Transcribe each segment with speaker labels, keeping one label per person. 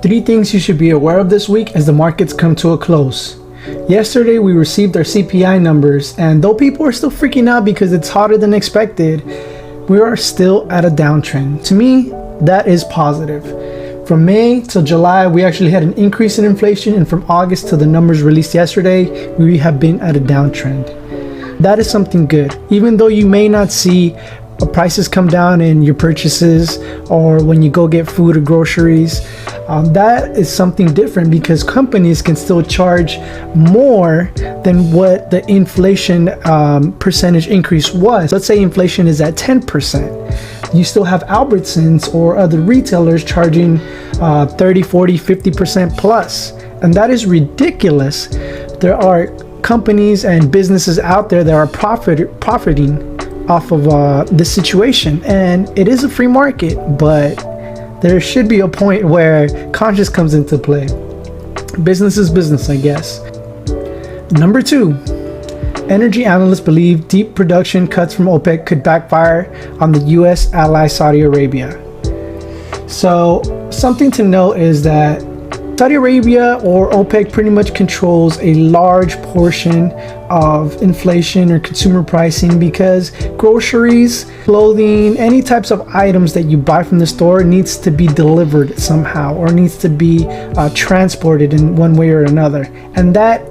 Speaker 1: Three things you should be aware of this week as the markets come to a close. Yesterday we received our CPI numbers, and though people are still freaking out because it's hotter than expected, we are still at a downtrend. To me, that is positive. From May till July, we actually had an increase in inflation, and from August to the numbers released yesterday, we have been at a downtrend. That is something good. Even though you may not see prices come down in your purchases or when you go get food or groceries, that is something different because companies can still charge more than what the inflation percentage increase was. Let's say inflation is at 10%. You still have Albertsons or other retailers charging 30, 40, 50% plus. And that is ridiculous. There are companies and businesses out there that are profiting off of this situation, and it is a free market, but there should be a point where conscience comes into play. Business is business, I guess. Number two, energy analysts believe deep production cuts from OPEC could backfire on the US ally Saudi Arabia. So something to note is that Saudi Arabia or OPEC pretty much controls a large portion of inflation or consumer pricing because groceries, clothing, any types of items that you buy from the store needs to be delivered somehow or needs to be transported in one way or another. And that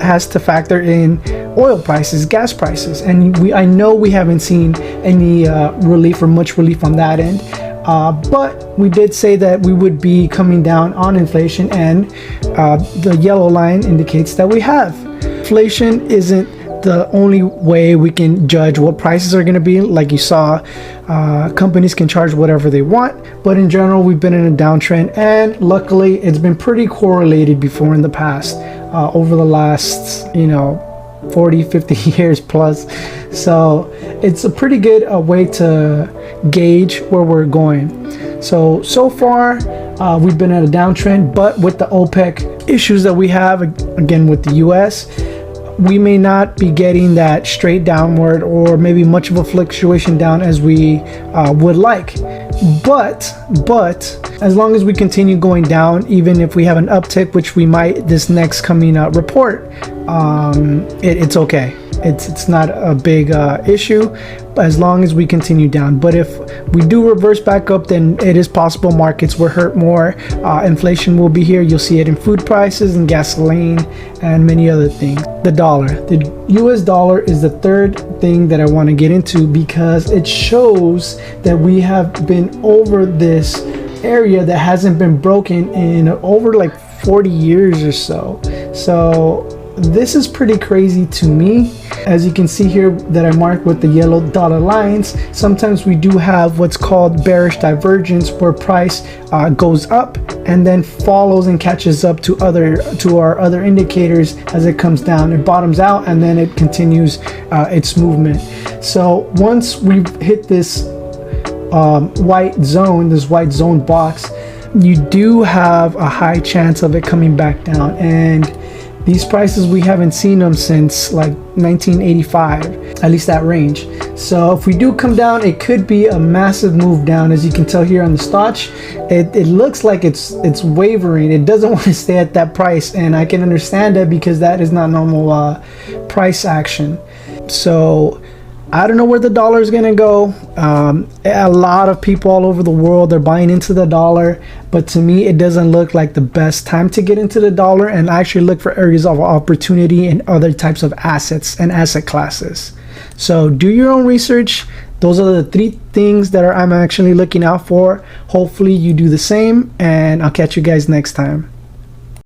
Speaker 1: has to factor in oil prices, gas prices. And I know we haven't seen any relief or much relief on that end. But we did say that we would be coming down on inflation, and the yellow line indicates that we have. Inflation isn't the only way we can judge what prices are going to be. Like you saw, companies can charge whatever they want, but in general, we've been in a downtrend, and luckily, it's been pretty correlated before in the past, over the last, 40, 50 years plus. So it's a pretty good way to gauge where we're going. So far, we've been at a downtrend, but with the OPEC issues that we have, again, with the US, we may not be getting that straight downward or maybe much of a fluctuation down as we would like. But as long as we continue going down, even if we have an uptick, which we might this next coming report, it's okay. It's not a big issue as long as we continue down. But if we do reverse back up, then it is possible markets will hurt more. Inflation will be here. You'll see it in food prices and gasoline and many other things. The dollar. The US dollar is the third thing that I want to get into because it shows that we have been over this area that hasn't been broken in over like 40 years or so. So this is pretty crazy to me. As you can see here that I marked with the yellow dotted lines, sometimes we do have what's called bearish divergence, where price goes up and then follows and catches up to our other indicators as it comes down. It bottoms out and then it continues its movement. So once we've hit this white zone box, you do have a high chance of it coming back down. And these prices, we haven't seen them since like 1985, at least that range. So if we do come down, it could be a massive move down. As you can tell here on the Stoch, it looks like it's wavering. It doesn't want to stay at that price, and I can understand that because that is not normal price action. So I don't know where the dollar is going to go. A lot of people all over the world are buying into the dollar, but to me, it doesn't look like the best time to get into the dollar and actually look for areas of opportunity in other types of assets and asset classes. So do your own research. Those are the three things that I'm actually looking out for. Hopefully you do the same, and I'll catch you guys next time.